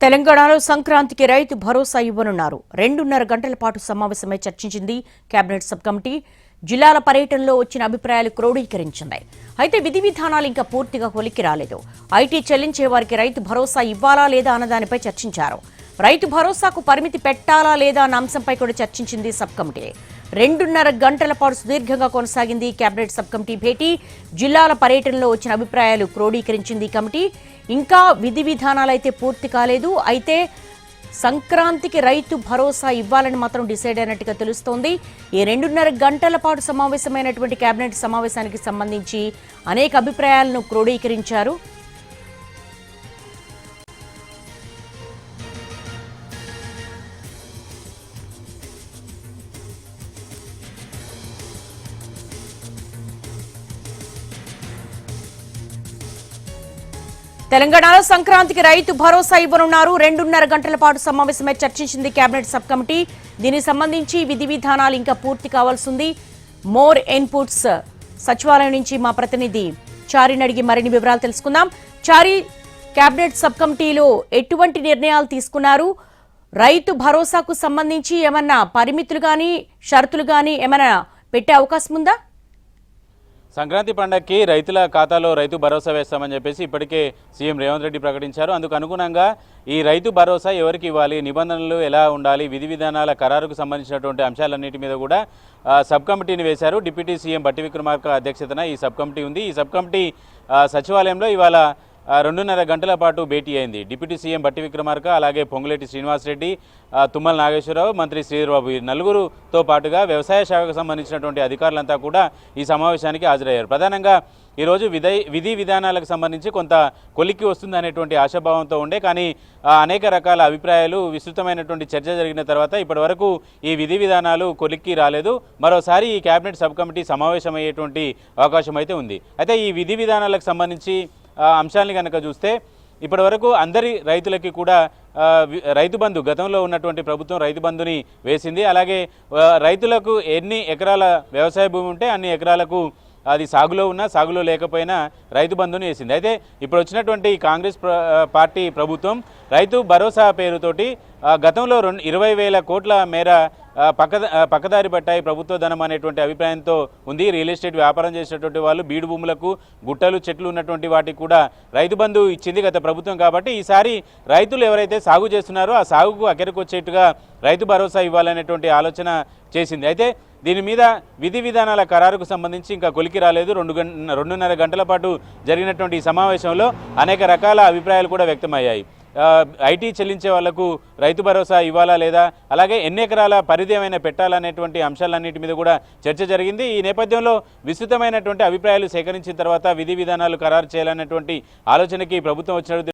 తెలంగాణలో సంక్రాంతికి రైతు భరోసా ఇవ్వనున్నారు. 2.5 గంటల పాటు సమావేశమై చర్చించింది కేబినెట్ సబ్ కమిటీ. జిల్లాల పర్యటనలో వచ్చిన అభిప్రాయాలు క్రోడీకరించింది. అయితే విధి విధానాలు ఇంకా పూర్తిగా కొలిక్కి రాలేదు. ఐటీ చెల్లించే వారికి రైతు భరోసా ఇవ్వాలా లేదా అన్నదానిపై చర్చించారు. రైతు భరోసాకు పరిమితి పెట్టాలా లేదా అన్న అంశంపై కూడా చర్చించింది సబ్ కమిటీ. 2.5 గంటల పాటు సుదీర్ఘంగా కొనసాగింది కేబినెట్ సబ్ కమిటీ భేటీ. జిల్లాల పర్యటనలో వచ్చిన అభిప్రాయాలు క్రోడీకరించింది కమిటీ. ఇంకా విధి విధానాలు అయితే పూర్తి కాలేదు. అయితే సంక్రాంతికి రైతు భరోసా ఇవ్వాలని మాత్రం డిసైడ్ అయినట్టుగా తెలుస్తోంది. ఈ 2.5 గంటల పాటు సమావేశమైనటువంటి కేబినెట్ సమావేశానికి సంబంధించి అనేక అభిప్రాయాలను క్రోడీకరించారు. తెలంగాణలో సంక్రాంతికి రైతు భరోసా ఇవ్వనున్నారు. 2.5 గంటల పాటు సమావేశమై చర్చించింది కేబినెట్ సబ్ కమిటీ. దీనికి సంబంధించి విధి విధానాలు ఇంకా పూర్తి కావాల్సింది. మోర్ ఇన్పుట్స్ సచివాలయం నుంచి మా ప్రతినిధి చారిని అడిగి మరిన్ని వివరాలు తెలుసుకుందాం. చారి, కేబినెట్ సబ్ కమిటీలో ఎటువంటి నిర్ణయాలు తీసుకున్నారు? రైతు భరోసాకు సంబంధించి ఏమన్నా పరిమితులు కానీ షరతులు కానీ ఏమైనా పెట్టే అవకాశం ఉందా? సంక్రాంతి పండగకి రైతుల ఖాతాలో రైతు భరోసా వేస్తామని చెప్పేసి ఇప్పటికే సీఎం రేవంత్ రెడ్డి ప్రకటించారు. అందుకు అనుగుణంగా ఈ రైతు భరోసా ఎవరికి ఇవ్వాలి, నిబంధనలు ఎలా ఉండాలి, విధి విధానాల ఖరారుకు సంబంధించినటువంటి అంశాలన్నిటి మీద కూడా సబ్ కమిటీని వేశారు. డిప్యూటీ సీఎం బట్టి విక్రమార్క అధ్యక్షతన ఈ సబ్ కమిటీ ఉంది. ఈ సబ్ కమిటీ సచివాలయంలో ఇవాళ 2.5 గంటల పాటు భేటీ అయింది. డిప్యూటీ సీఎం బట్టి విక్రమార్క, అలాగే పొంగులేటి శ్రీనివాసరెడ్డి, తుమ్మల నాగేశ్వరరావు, మంత్రి శ్రీధర్బాబు, ఈ నలుగురుతో పాటుగా వ్యవసాయ శాఖకు సంబంధించినటువంటి అధికారులంతా కూడా ఈ సమావేశానికి హాజరయ్యారు. ప్రధానంగా ఈరోజు విధి విధానాలకు సంబంధించి కొంత కొలిక్కి వస్తుంది అనేటువంటి ఆశాభావంతో ఉండే, కానీ అనేక రకాల అభిప్రాయాలు, విస్తృతమైనటువంటి చర్చ జరిగిన తర్వాత ఇప్పటివరకు ఈ విధి విధానాలు కొలిక్కి రాలేదు. మరోసారి ఈ కేబినెట్ సబ్ కమిటీ సమావేశమయ్యేటువంటి అవకాశం అయితే ఉంది. అయితే ఈ విధి విధానాలకు సంబంధించి అంశాన్ని కనుక చూస్తే ఇప్పటివరకు అందరి రైతులకి కూడా రైతు బంధు, గతంలో ఉన్నటువంటి ప్రభుత్వం రైతు బంధుని వేసింది. అలాగే రైతులకు ఎన్ని ఎకరాల వ్యవసాయ భూమి ఉంటే అన్ని ఎకరాలకు అది సాగులో ఉన్నా సాగులో లేకపోయినా రైతు బంధుని వేసింది. అయితే ఇప్పుడు వచ్చినటువంటి కాంగ్రెస్ పార్టీ ప్రభుత్వం రైతు భరోసా పేరుతోటి గతంలో 20,000 కోట్ల మేర పక్కదారి పట్టాయి ప్రభుత్వ ధనం అనేటువంటి అభిప్రాయంతో ఉంది. రియల్ ఎస్టేట్ వ్యాపారం చేసేటువంటి వాళ్ళు బీడు భూములకు, గుట్టలు, చెట్లు ఉన్నటువంటి వాటికి కూడా రైతు బంధు ఇచ్చింది గత ప్రభుత్వం. కాబట్టి ఈసారి రైతులు ఎవరైతే సాగు చేస్తున్నారో ఆ సాగుకు అకెరకొచ్చేట్టుగా రైతు భరోసా ఇవ్వాలనేటువంటి ఆలోచన చేసింది. అయితే దీని మీద విధి విధానాల ఖరారుకు సంబంధించి ఇంకా కొలికి రాలేదు. 2.5 గంటల పాటు జరిగినటువంటి ఈ సమావేశంలో అనేక రకాల అభిప్రాయాలు కూడా వ్యక్తమయ్యాయి. ఐటీ చెల్లించే వాళ్లకు రైతు భరోసా ఇవ్వాలా లేదా, అలాగే ఎన్ని ఎకరాల పరిధి ఏమైనా పెట్టాలనేటువంటి అంశాలన్నిటి మీద కూడా చర్చ జరిగింది. ఈ నేపథ్యంలో విస్తృతమైనటువంటి అభిప్రాయాలు సేకరించిన తర్వాత విధి విధానాలు ఖరారు చేయాలనేటువంటి ఆలోచనకి ప్రభుత్వం వచ్చినట్టు